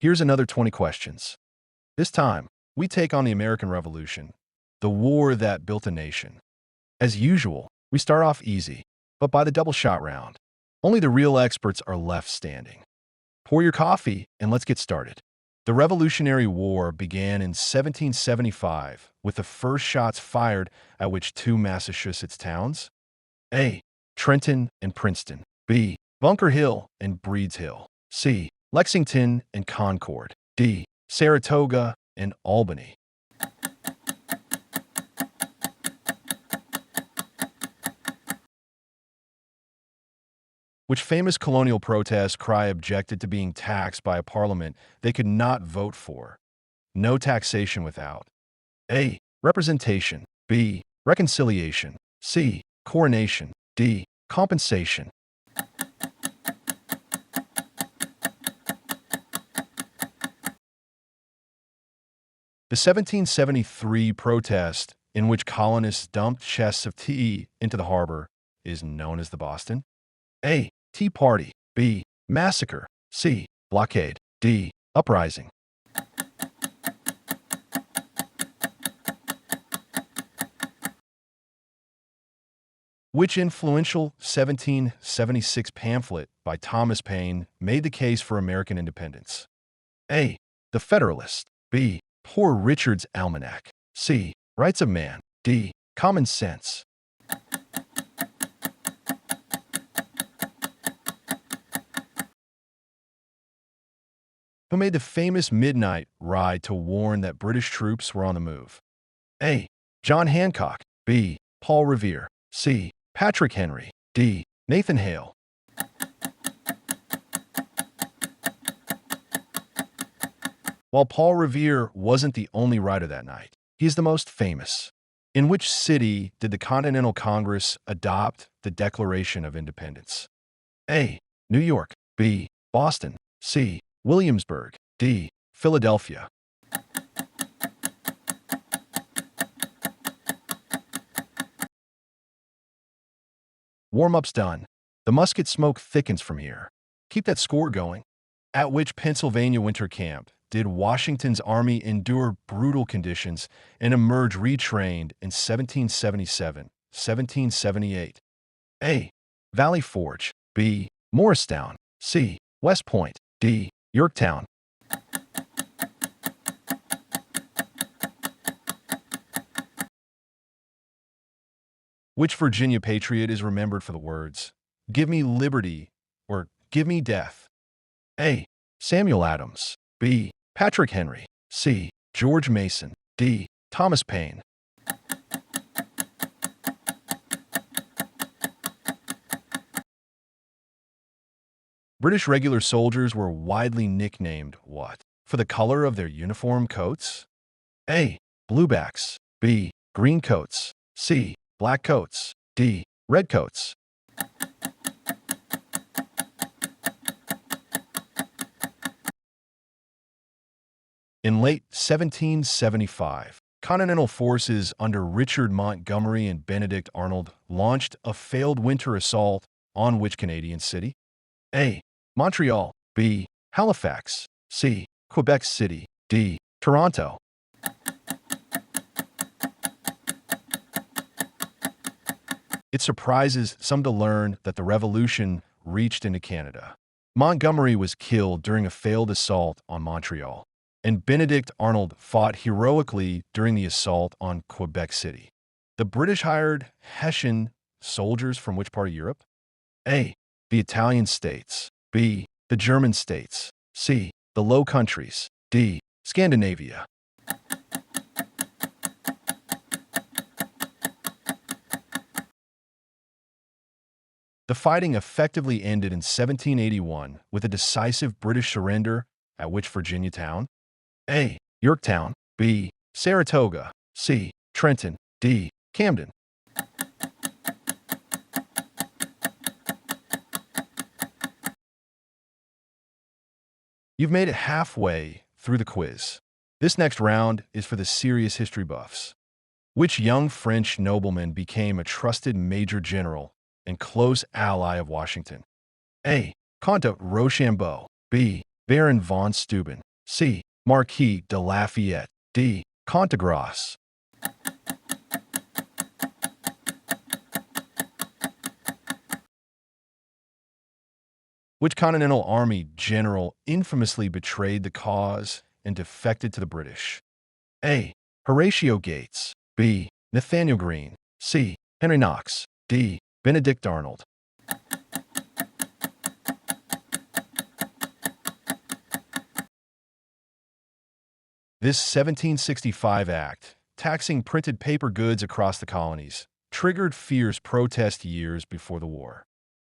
Here's another 20 questions. This time, we take on the American Revolution, the war that built a nation. As usual, we start off easy, but by the double shot round, only the real experts are left standing. Pour your coffee and let's get started. The Revolutionary War began in 1775 with the first shots fired at which two Massachusetts towns? A. Trenton and Princeton. B. Bunker Hill and Breeds Hill. C. Lexington and Concord. D. Saratoga and Albany. Which famous colonial protest cry objected to being taxed by a parliament they could not vote for? No taxation without. A. Representation. B. Reconciliation. C. Coronation. D. Compensation. The 1773 protest, in which colonists dumped chests of tea into the harbor, is known as the Boston. A. Tea Party. B. Massacre. C. Blockade. D. Uprising. Which influential 1776 pamphlet by Thomas Paine made the case for American independence? A. The Federalist. B. Poor Richard's Almanac. C. Rights of Man. D. Common Sense. Who made the famous midnight ride to warn that British troops were on the move? A. John Hancock. B. Paul Revere. C. Patrick Henry. D. Nathan Hale. While Paul Revere wasn't the only rider that night, he is the most famous. In which city did the Continental Congress adopt the Declaration of Independence? A. New York. B. Boston. C. Williamsburg. D. Philadelphia. Warm-up's done. The musket smoke thickens from here. Keep that score going. At which Pennsylvania winter camp did Washington's army endure brutal conditions and emerge retrained in 1777, 1778? A. Valley Forge. B. Morristown. C. West Point. D. Yorktown. Which Virginia patriot is remembered for the words, "Give me liberty," or "Give me death"? A. Samuel Adams. B. Patrick Henry. C. George Mason. D. Thomas Paine. British regular soldiers were widely nicknamed what? For the color of their uniform coats? A. Bluebacks. B. Green coats. C. Black coats. D. Red coats. In late 1775, Continental forces under Richard Montgomery and Benedict Arnold launched a failed winter assault on which Canadian city? A. Montreal. B. Halifax. C. Quebec City. D. Toronto. It surprises some to learn that the Revolution reached into Canada. Montgomery was killed during a failed assault on Montreal, and Benedict Arnold fought heroically during the assault on Quebec City. The British hired Hessian soldiers from which part of Europe? A. The Italian states. B. The German states. C. The Low Countries. D. Scandinavia. The fighting effectively ended in 1781 with a decisive British surrender at which Virginia town? A. Yorktown. B. Saratoga. C. Trenton. D. Camden. You've made it halfway through the quiz. This next round is for the serious history buffs. Which young French nobleman became a trusted major general and close ally of Washington? A. Comte de Rochambeau. B. Baron von Steuben. C. Marquis de Lafayette. D. Comte de Grasse. Which Continental Army general infamously betrayed the cause and defected to the British? A. Horatio Gates. B. Nathaniel Greene. C. Henry Knox. D. Benedict Arnold. This 1765 act, taxing printed paper goods across the colonies, triggered fierce protest years before the war.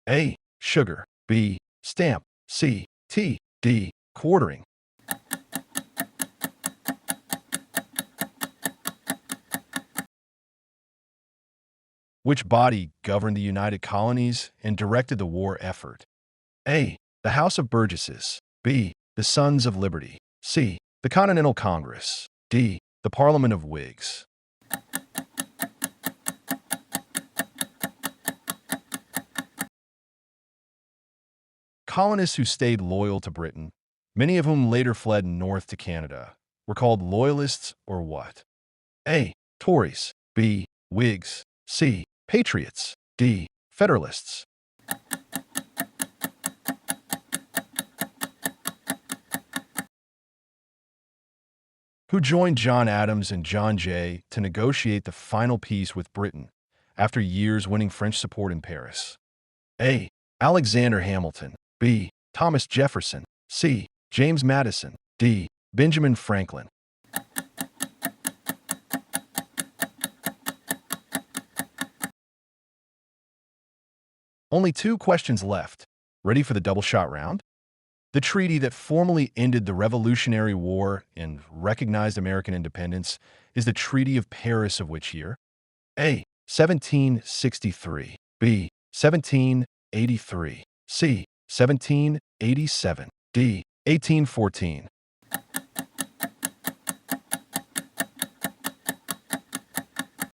A. Sugar. B. Stamp. C. Tea. D. Quartering. Which body governed the United Colonies and directed the war effort? A. The House of Burgesses. B. The Sons of Liberty. C. The Continental Congress. D. The Parliament of Whigs. Colonists who stayed loyal to Britain, many of whom later fled north to Canada, were called Loyalists or what? A. Tories. B. Whigs. C. Patriots. D. Federalists. Who joined John Adams and John Jay to negotiate the final peace with Britain after years winning French support in Paris? A. Alexander Hamilton. B. Thomas Jefferson. C. James Madison. D. Benjamin Franklin. Only 2 questions left. Ready for the double shot round? The treaty that formally ended the Revolutionary War and recognized American independence is the Treaty of Paris of which year? A. 1763. B. 1783. C. 1787. D. 1814.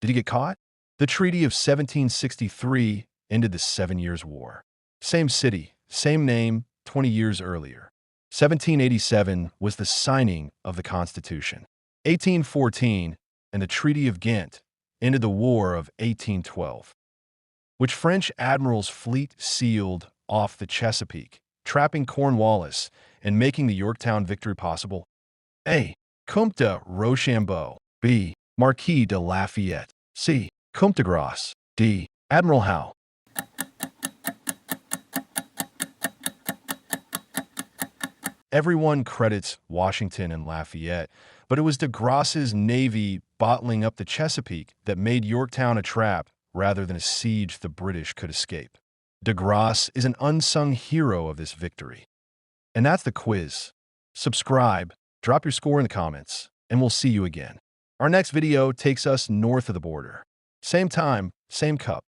Did you get caught? The Treaty of 1763 ended the 7 Years' War. Same city, same name, 20 years earlier. 1787 was the signing of the Constitution. 1814 and the Treaty of Ghent ended the War of 1812, which French admiral's fleet sealed off the Chesapeake, trapping Cornwallis and making the Yorktown victory possible. A. Comte de Rochambeau. B. Marquis de Lafayette. C. Comte de Grasse. D. Admiral Howe. Everyone credits Washington and Lafayette, but it was de Grasse's navy bottling up the Chesapeake that made Yorktown a trap rather than a siege the British could escape. De Grasse is an unsung hero of this victory. And that's the quiz. Subscribe, drop your score in the comments, and we'll see you again. Our next video takes us north of the border. Same time, same cup.